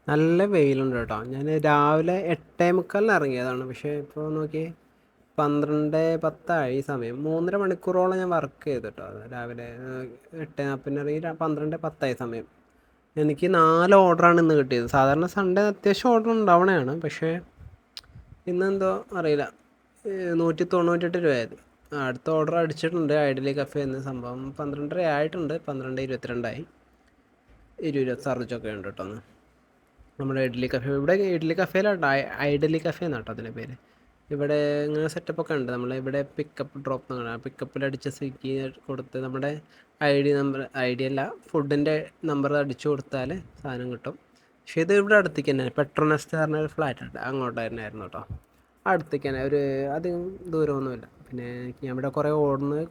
നല്ല വെയിലുണ്ട് കേട്ടോ. ഞാൻ രാവിലെ 8:45 ഇറങ്ങിയതാണ്. പക്ഷേ ഇപ്പോൾ നോക്കി 12:10 സമയം. 3.5 മണിക്കൂറോളം ഞാൻ വർക്ക് ചെയ്തു കേട്ടോ. രാവിലെ 8:40 ഇറങ്ങി 12:10 സമയം. എനിക്ക് 4 ഓർഡറാണ് ഇന്ന് കിട്ടിയത്. സാധാരണ സൺഡേ അത്യാവശ്യം ഓർഡർ ഉണ്ടാവണതാണ്. പക്ഷേ ഇന്നെന്തോ അറിയില്ല, 198 രൂപയായത്. അടുത്ത ഓർഡർ അടിച്ചിട്ടുണ്ട് ഐഡിയലി കഫേ എന്ന സംഭവം. 12:30 ആയിട്ടുണ്ട്. 12:22 20 സർജൊക്കെ ഉണ്ട് കേട്ടോ. നമ്മുടെ ഇഡ്ഡലി കഫേ, ഇവിടെ ഇഡ്ഡലി കഫേയിലാണ് ഐഡലി കഫേ എന്നാണ് കേട്ടോ അതിൻ്റെ പേര്. ഇവിടെ ഇങ്ങനെ സെറ്റപ്പൊക്കെ ഉണ്ട്. നമ്മളിവിടെ പിക്കപ്പ് ഡ്രോപ്പ് എന്നാണ്. പിക്കപ്പിലടിച്ച് സ്വിഗ്ഗി കൊടുത്ത് നമ്മുടെ ഐ ഡി അല്ല, ഫുഡിൻ്റെ നമ്പർ അടിച്ചു കൊടുത്താൽ സാധനം കിട്ടും. പക്ഷേ ഇത് ഇവിടെ അടുത്തേക്ക് തന്നെ, പെട്രോനെസ്റ്റ് പറഞ്ഞൊരു ഫ്ലാറ്റ് ഉണ്ട്, അങ്ങോട്ട് തന്നെ ആയിരുന്നു കേട്ടോ. അടുത്തേക്ക് തന്നെ, ഒരു അധികം ദൂരമൊന്നുമില്ല. പിന്നെ ഞാൻ ഇവിടെ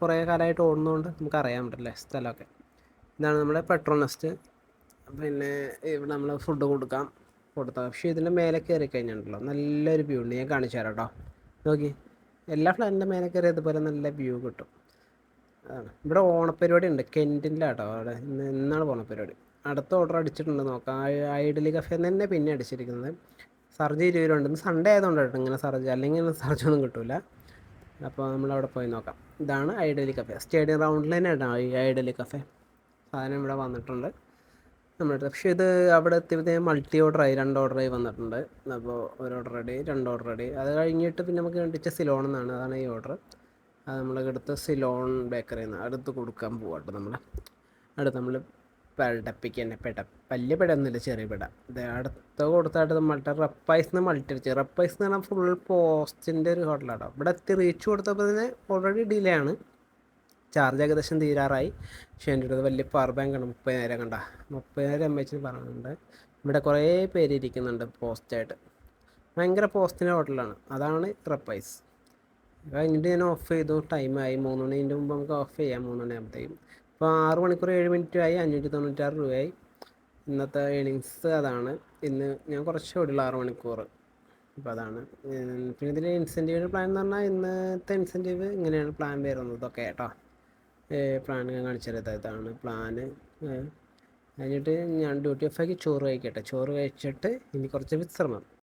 കുറേ കാലമായിട്ട് ഓടുന്നതുകൊണ്ട് നമുക്കറിയാൻ പറ്റില്ലേ സ്ഥലമൊക്കെ. ഇതാണ് നമ്മുടെ പെട്രോനെസ്റ്റ്. പിന്നെ ഇവിടെ നമ്മൾ ഫുഡ് കൊടുത്താൽ പക്ഷേ ഇതിൻ്റെ മേലെ കയറി കഴിഞ്ഞിട്ടുണ്ടല്ലോ നല്ലൊരു വ്യൂ ഉണ്ട്. ഞാൻ കാണിച്ചു തരാം കേട്ടോ. നോക്കി, എല്ലാ ഫ്ലാറ്റിൻ്റെ മേലെ കയറി ഇതുപോലെ നല്ല വ്യൂ കിട്ടും. അതാണ്. ഇവിടെ ഓണപ്പരിപാടി ഉണ്ട് കെൻറ്റിലാട്ടോ. അവിടെ ഇന്നാണ് ഓണപ്പരിപാടി. അടുത്ത ഓർഡർ അടിച്ചിട്ടുണ്ട്, നോക്കാം. ഐഡലി കഫേ തന്നെ പിന്നെ അടിച്ചിരിക്കുന്നത്. സർജ് 20 രൂപ ഉണ്ട്. ഇന്ന് സൺഡേ ആയതുകൊണ്ട് കേട്ടോ ഇങ്ങനെ സർജ്, അല്ലെങ്കിൽ സർജ് ഒന്നും കിട്ടില്ല. അപ്പോൾ നമ്മളവിടെ പോയി നോക്കാം. ഇതാണ് ഐഡലി കഫേ. സ്റ്റേഡിയം റൗണ്ടിൽ തന്നെയാണ് ഈ ഐഡലി കഫേ. സാധനം ഇവിടെ വന്നിട്ടുണ്ട് നമ്മുടെ. പക്ഷേ ഇത് അവിടെ എത്തിയപ്പോഴത്തേക്കും മൾട്ടി ഓർഡറായി, 2 ഓർഡറായി വന്നിട്ടുണ്ട്. അപ്പോൾ ഒരു ഓർഡർ റെഡി, 2 ഓർഡർ റെഡി. അത് കഴിഞ്ഞിട്ട് പിന്നെ നമുക്ക് കണ്ടിച്ച സിലോൺ എന്നാണ്, അതാണ് ഈ ഓർഡർ. അത് നമ്മളെടുത്ത് സിലോൺ ബേക്കറിയിൽ നിന്ന് അടുത്ത് കൊടുക്കാൻ പോകട്ടോ. നമ്മൾ പെടപ്പിക്ക് തന്നെ വലിയ പെടയൊന്നുമില്ല, ചെറിയ പെട. ഇത് അടുത്ത് കൊടുത്തായിട്ട് റപ്പൈസ് അടിച്ച്. റപ്പൈസ് എന്ന് പറഞ്ഞാൽ ഫുൾ പോസ്റ്റിൻ്റെ ഒരു ഹോട്ടലാട്ടോ. ഇവിടെ എത്തി റീച്ച് കൊടുത്തപ്പോൾ തന്നെ ഓൾറെഡി ഡിലേ ആണ്. ചാർജ് ഏകദേശം തീരാറായി. പക്ഷേ എൻ്റെ അടുത്ത് വലിയ പവർ ബാങ്കാണ്, 30,000 കണ്ട, 30,000 mAh പറയുന്നുണ്ട്. ഇവിടെ കുറേ പേര് ഇരിക്കുന്നുണ്ട് പോസ്റ്റായിട്ട്. ഭയങ്കര പോസ്റ്റിൻ്റെ ഹോട്ടലാണ്. അതാണ് റപ്പൈസ്. കഴിഞ്ഞിട്ട് ഞാൻ ഓഫ് ചെയ്തു. ടൈമായി 3 മണിൻ്റെ മുമ്പ് നമുക്ക് ഓഫ് ചെയ്യാം. 3 മണിയാകുമ്പോഴത്തേക്കും. ഇപ്പോൾ 6 മണിക്കൂർ 7 മിനിറ്റ് ആയി. 596 രൂപയായി. ഇന്നത്തെ ഏണിങ്സ് അതാണ്. ഇന്ന് ഞാൻ കുറച്ച് ഓടിയുള്ളൂ, 6 മണിക്കൂർ. അപ്പോൾ അതാണ്. പിന്നെ ഇതിൽ ഇൻസെൻറ്റീവിൻ്റെ പ്ലാൻ എന്ന് പറഞ്ഞാൽ ഇന്നത്തെ ഇൻസെൻറ്റീവ് ഇങ്ങനെയാണ് പ്ലാൻ വരുന്നതൊക്കെ കേട്ടോ. പ്ലാൻ ഞാൻ കാണിച്ചത് ഇതാണ് പ്ലാന്. കഴിഞ്ഞിട്ട് ഞാൻ ഡ്യൂട്ടി ഓഫ് ആക്കി ചോറ് കഴിക്കട്ടെ. ചോറ് കഴിച്ചിട്ട് ഇനി കുറച്ച് വിശ്രമം.